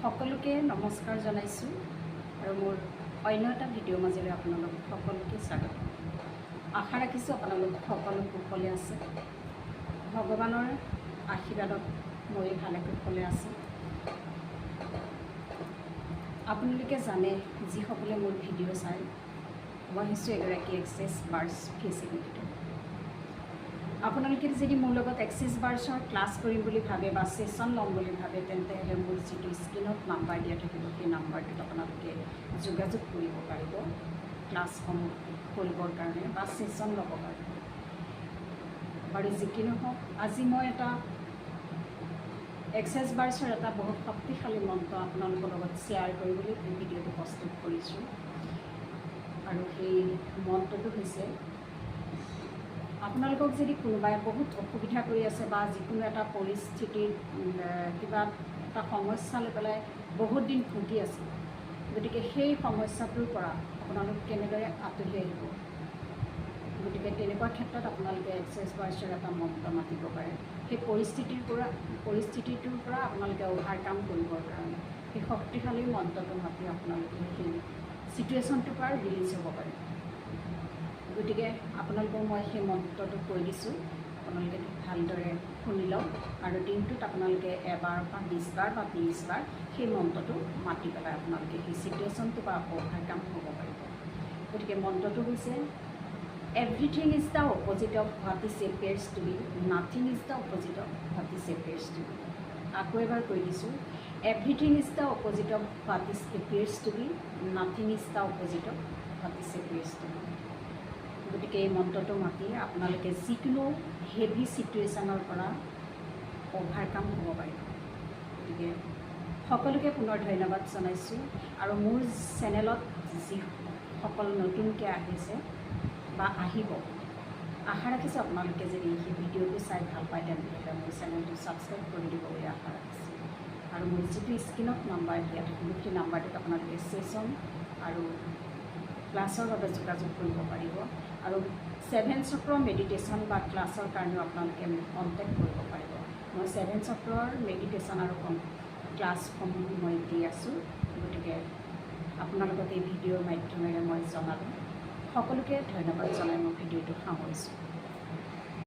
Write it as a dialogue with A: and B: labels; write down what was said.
A: সকলোকে নমস্কাৰ জনাইছোঁ আৰু মোৰ অন্য এটা ভিডিঅ' মাজেৰে আপোনালোক সকলোকে স্বাগতম। আশা ৰাখিছোঁ আপোনালোক সকলো কুশলে আছে। ভগৱানৰ আশীৰ্বাদত মই ভালে কুশলে আছোঁ। আপোনালোকে জানে, যিসকলে মোৰ ভিডিঅ' চায়, মই হৈছোঁ এগৰাকী এক্সেছ বাৰ্ছ ফেচিলিটেটৰ। আপোনালোকে যদি মোৰ লগত এক্সেছ বাৰ্ছৰ ক্লাছ কৰিম বুলি ভাবে বা ছেশ্যন ল'ম বুলি ভাবে, তেন্তে মোৰ যিটো স্ক্ৰীণত নাম্বাৰ দিয়া থাকিব, সেই নাম্বাৰটোত আপোনালোকে যোগাযোগ কৰিব পাৰিব ক্লাছসমূহ কৰিবৰ কাৰণে বা ছেশ্যন ল'ব পাৰিব। বাৰু যি কি নহওক, আজি মই এটা এক্সেছ বাৰ্ছৰ এটা বহুত শক্তিশালী মন্ত্ৰ আপোনালোকৰ লগত শ্বেয়াৰ কৰিবলৈ এই ভিডিঅ'টো প্ৰস্তুত কৰিছোঁ। আৰু সেই মন্ত্ৰটো হৈছে, আপোনালোকক যদি কোনোবাই বহুত অসুবিধা কৰি আছে বা যিকোনো এটা পৰিস্থিতিৰ কিবা এটা সমস্যা লৈ পেলাই বহুত দিন ভুগি আছে, গতিকে সেই সমস্যাটোৰ পৰা আপোনালোক কেনেদৰে আঁতৰি আহিব, গতিকে তেনেকুৱা ক্ষেত্ৰত আপোনালোকে এক্সেছ বাৰ্ছৰ এটা মন্ত্ৰ মাতিব পাৰে। সেই পৰিস্থিতিটোৰ পৰা আপোনালোকে অভাৰকাম কৰিবৰ কাৰণে সেই শক্তিশালী মন্ত্ৰটো মাতি আপোনালোকে সেই ছিটুৱেশ্যনটোৰ পৰা ৰিলিজ হ'ব পাৰে। গতিকে আপোনালোকক মই সেই মন্ত্ৰটো কৈ দিছোঁ, আপোনালোকে ভালদৰে শুনি লওক আৰু দিনটোত আপোনালোকে এবাৰ বা 20 বাৰ বা 30 বাৰ সেই মন্ত্ৰটো মাতি পেলাই আপোনালোকে সেই ছিটুৱেশ্যনটোৰ পৰা অভাৰকাম হ'ব পাৰিব। গতিকে মন্ত্ৰটো হৈছে, everything is the opposite of what is appears to be, nothing is the opposite of what is appears to be. আকৌ এবাৰ কৈ দিছোঁ, everything is the opposite of what is appears to be, nothing is the opposite of what is appears to be. গতিকে এই মন্ত্ৰটো মাতি আপোনালোকে যিকোনো heavy ছিটুৱেশ্যনৰ পৰা অভাৰকাম হ'ব পাৰিব। গতিকে সকলোকে পুনৰ ধন্যবাদ জনাইছোঁ। আৰু মোৰ চেনেলত যিসকল নতুনকৈ আহিছে বা আহিব, আশা ৰাখিছোঁ আপোনালোকে যদি সেই ভিডিঅ'টো চাই ভাল পায়, তেন্তে মোৰ চেনেলটো ছাবস্ক্ৰাইব কৰি দিব বুলি আশা ৰাখিছোঁ। আৰু মোৰ যিটো স্ক্ৰীণত নাম্বাৰ দিয়া থাকিব, সেই নাম্বাৰটোত আপোনালোকে ছেশ্যন আৰু ক্লাছৰ বাবে যোগাযোগ কৰিব পাৰিব। আৰু 7 চক্ৰৰ মেডিটেশ্যন বা ক্লাছৰ কাৰণেও আপোনালোকে মোক কণ্টেক্ট কৰিব পাৰিব। মই 7 চক্ৰৰ মেডিটেশ্যন আৰু ক্লাছসমূহ মই দি আছোঁ। গতিকে আপোনালোকক এই ভিডিঅ'ৰ মাধ্যমেৰে মই জনালোঁ। সকলোকে ধন্যবাদ জনাই মই ভিডিঅ'টো সামৰিছোঁ।